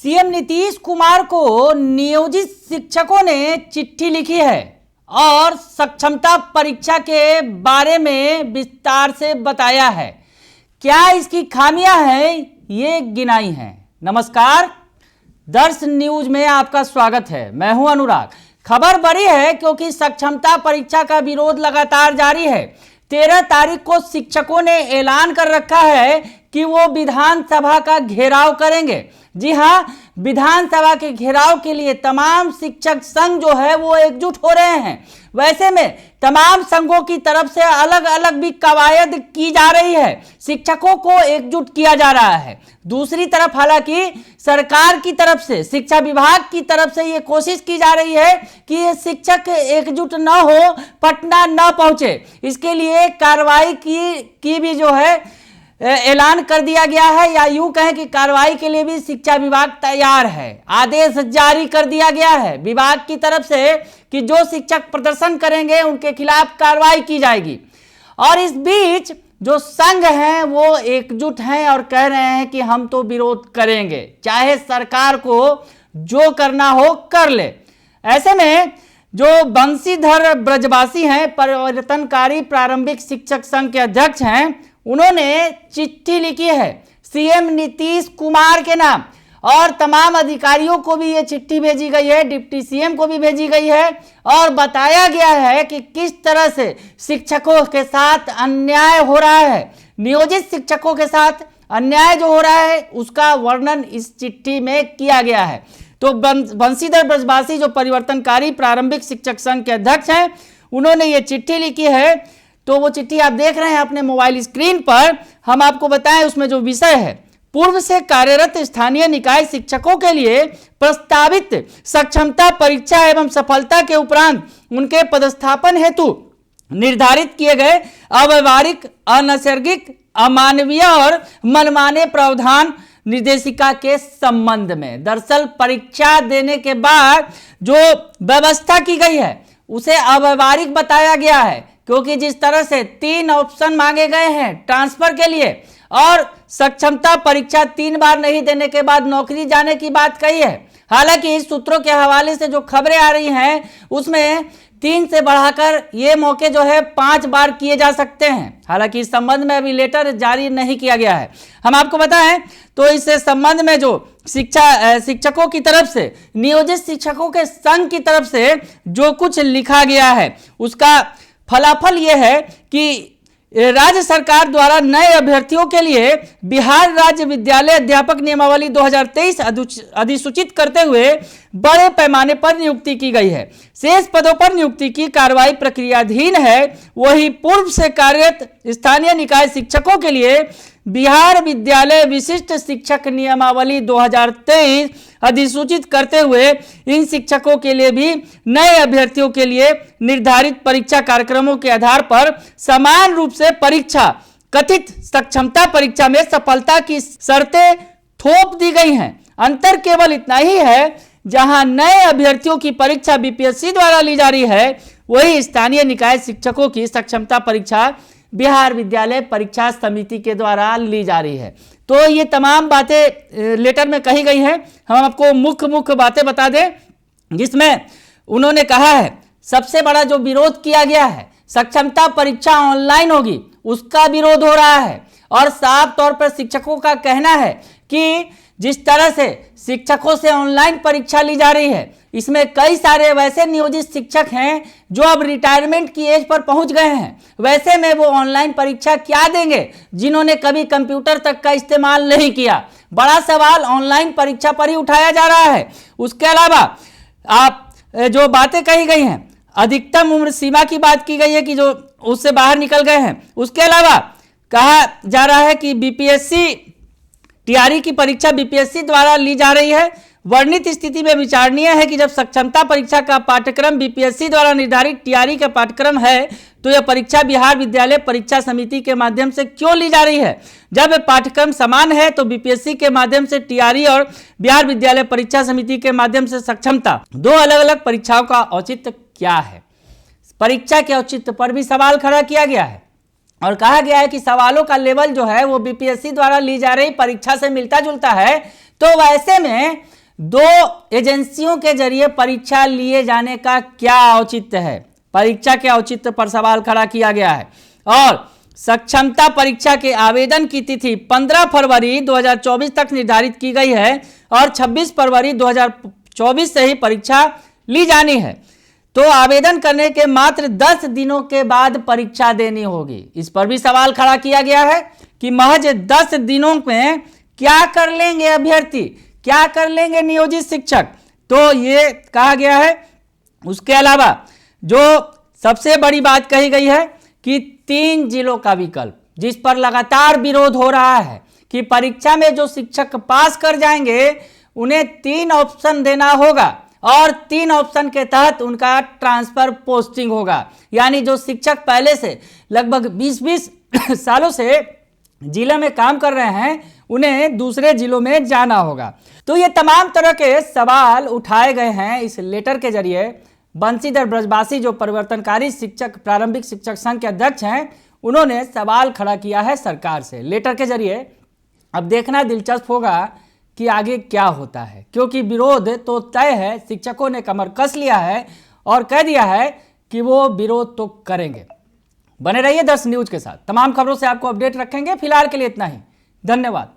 CM Nitish Kumar को नियोजित शिक्षकों ने चिट्ठी लिखी है और सक्षमता परीक्षा के बारे में विस्तार से बताया है। क्या इसकी खामियां हैं ये गिनाई हैं। नमस्कार, दर्श न्यूज में आपका स्वागत है। मैं हूं अनुराग। खबर बड़ी है क्योंकि सक्षमता परीक्षा का विरोध लगातार जारी है। 13 तारीख को शिक्षकों ने ऐलान कर रखा है कि वो विधानसभा का घेराव करेंगे। जी हां, विधानसभा के घेराव के लिए तमाम शिक्षक संघ जो है वो एकजुट हो रहे हैं। वैसे में तमाम संघों की तरफ से अलग अलग भी कवायद की जा रही है, शिक्षकों को एकजुट किया जा रहा है। दूसरी तरफ हालांकि सरकार की तरफ से, शिक्षा विभाग की तरफ से ये कोशिश की जा रही है कि ये शिक्षक एकजुट न हो, पटना न पहुंचे। इसके लिए कार्रवाई की भी जो है ऐलान कर दिया गया है, या यूं कहें कि कार्रवाई के लिए भी शिक्षा विभाग तैयार है। आदेश जारी कर दिया गया है विभाग की तरफ से कि जो शिक्षक प्रदर्शन करेंगे उनके खिलाफ कार्रवाई की जाएगी। और इस बीच जो संघ हैं वो एकजुट हैं और कह रहे हैं कि हम तो विरोध करेंगे, चाहे सरकार को जो करना हो कर ले। ऐसे में जो बंशीधर ब्रजवासी हैं, परिवर्तनकारी प्रारंभिक शिक्षक संघ के अध्यक्ष हैं, उन्होंने चिट्ठी लिखी है सीएम नीतीश कुमार के नाम, और तमाम अधिकारियों को भी ये चिट्ठी भेजी गई है, डिप्टी सीएम को भी भेजी गई है, और बताया गया है कि किस तरह से शिक्षकों के साथ अन्याय हो रहा है। नियोजित शिक्षकों के साथ अन्याय जो हो रहा है उसका वर्णन इस चिट्ठी में किया गया है। तो बंशीधर ब्रजवासी जो परिवर्तनकारी प्रारंभिक शिक्षक संघ के अध्यक्ष हैं, उन्होंने ये चिट्ठी लिखी है। तो वो चिट्ठी आप देख रहे हैं अपने मोबाइल स्क्रीन पर। हम आपको बताएं उसमें जो विषय है, पूर्व से कार्यरत स्थानीय निकाय शिक्षकों के लिए प्रस्तावित सक्षमता परीक्षा एवं सफलता के उपरांत उनके पदस्थापन हेतु निर्धारित किए गए अव्यवहारिक, अनैसर्गिक, अमानवीय और मनमाने प्रावधान निर्देशिका के संबंध में। दरअसल परीक्षा देने के बाद जो व्यवस्था की गई है उसे अव्यवहारिक बताया गया है, क्योंकि जिस तरह से 3 ऑप्शन मांगे गए हैं ट्रांसफर के लिए, और सक्षमता परीक्षा 3 बार नहीं देने के बाद नौकरी जाने की बात कही है। हालांकि इस सूत्रों के हवाले से जो खबरें आ रही हैं उसमें 3 से बढ़ाकर ये मौके जो है 5 बार किए जा सकते हैं। हालांकि इस संबंध में अभी लेटर जारी नहीं किया गया है। हम आपको बताएं तो इस संबंध में जो शिक्षकों की तरफ से, नियोजित शिक्षकों के संघ की तरफ से जो कुछ लिखा गया है उसका फलाफल यह है कि राज्य सरकार द्वारा नए अभ्यर्थियों के लिए बिहार राज्य विद्यालय अध्यापक नियमावली 2023 अधिसूचित करते हुए बड़े पैमाने पर नियुक्ति की गई है। शेष पदों पर नियुक्ति की कार्रवाई प्रक्रियाधीन है। वही पूर्व से कार्यरत स्थानीय निकाय शिक्षकों के लिए बिहार विद्यालय विशिष्ट शिक्षक नियमावली 2023 अधिसूचित करते हुए इन शिक्षकों के लिए भी नए अभ्यर्थियों के लिए निर्धारित परीक्षा कार्यक्रमों के आधार पर समान रूप से परीक्षा, कथित सक्षमता परीक्षा में सफलता की शर्तें थोप दी गई हैं। अंतर केवल इतना ही है, जहां नए अभ्यर्थियों की परीक्षा बीपीएससी द्वारा ली जा रही है, वही स्थानीय निकाय शिक्षकों की सक्षमता परीक्षा बिहार विद्यालय परीक्षा समिति के द्वारा ली जा रही है। तो ये तमाम बातें लेटर में कही गई हैं। हम आपको मुख्य बातें बता दें जिसमें उन्होंने कहा है, सबसे बड़ा जो विरोध किया गया है, सक्षमता परीक्षा ऑनलाइन होगी, उसका विरोध हो रहा है। और साफ तौर पर शिक्षकों का कहना है कि जिस तरह से शिक्षकों से ऑनलाइन परीक्षा ली जा रही है, इसमें कई सारे वैसे नियोजित शिक्षक हैं जो अब रिटायरमेंट की एज पर पहुंच गए हैं। वैसे में वो ऑनलाइन परीक्षा क्या देंगे जिन्होंने कभी कंप्यूटर तक का इस्तेमाल नहीं किया। बड़ा सवाल ऑनलाइन परीक्षा पर ही उठाया जा रहा है। उसके अलावा आप जो बातें कही गई हैं, अधिकतम उम्र सीमा की बात की गई है कि जो उससे बाहर निकल गए हैं। उसके अलावा कहा जा रहा है कि बीपीएससी टीआरई की परीक्षा बीपीएससी द्वारा ली जा रही है। वर्णित स्थिति में विचारणीय है कि जब सक्षमता परीक्षा का पाठ्यक्रम बीपीएससी द्वारा निर्धारित टीआरई का पाठ्यक्रम है तो यह परीक्षा बिहार विद्यालय परीक्षा समिति के माध्यम से क्यों ली जा रही है। जब पाठ्यक्रम समान है तो बीपीएससी के माध्यम से टीआरई और बिहार विद्यालय परीक्षा समिति के माध्यम से सक्षमता, 2 अलग अलग परीक्षाओं का औचित्य क्या है। परीक्षा के औचित्य पर भी सवाल खड़ा किया गया है और कहा गया है कि सवालों का लेवल जो है वो बीपीएससी द्वारा ली जा रही परीक्षा से मिलता जुलता है। तो वैसे में दो एजेंसियों के जरिए परीक्षा लिए जाने का क्या औचित्य है? परीक्षा के औचित्य पर सवाल खड़ा किया गया है। और सक्षमता परीक्षा के आवेदन की तिथि 15 फरवरी 2024 तक निर्धारित की गई है और 26 फरवरी 2024 से ही परीक्षा ली जानी है। तो आवेदन करने के मात्र 10 दिनों के बाद परीक्षा देनी होगी। इस पर भी सवाल खड़ा किया गया है कि महज 10 दिनों में क्या कर लेंगे अभ्यर्थी, क्या कर लेंगे नियोजित शिक्षक। तो ये कहा गया है। उसके अलावा जो सबसे बड़ी बात कही गई है कि 3 जिलों का विकल्प, जिस पर लगातार विरोध हो रहा है कि परीक्षा में जो शिक्षक पास कर जाएंगे उन्हें 3 ऑप्शन देना होगा और 3 ऑप्शन के तहत उनका ट्रांसफर पोस्टिंग होगा। यानी जो शिक्षक पहले से लगभग 20-20 सालों से जिले में काम कर रहे हैं उन्हें दूसरे जिलों में जाना होगा। तो ये तमाम तरह के सवाल उठाए गए हैं इस लेटर के जरिए। बंशीधर ब्रजवासी जो परिवर्तनकारी शिक्षक प्रारंभिक शिक्षक संघ के अध्यक्ष हैं, उन्होंने सवाल खड़ा किया है सरकार से लेटर के जरिए। अब देखना दिलचस्प होगा कि आगे क्या होता है, क्योंकि विरोध तो तय है। शिक्षकों ने कमर कस लिया है और कह दिया है कि वो विरोध तो करेंगे। बने रहिए 10 न्यूज के साथ, तमाम खबरों से आपको अपडेट रखेंगे। फिलहाल के लिए इतना ही, धन्यवाद।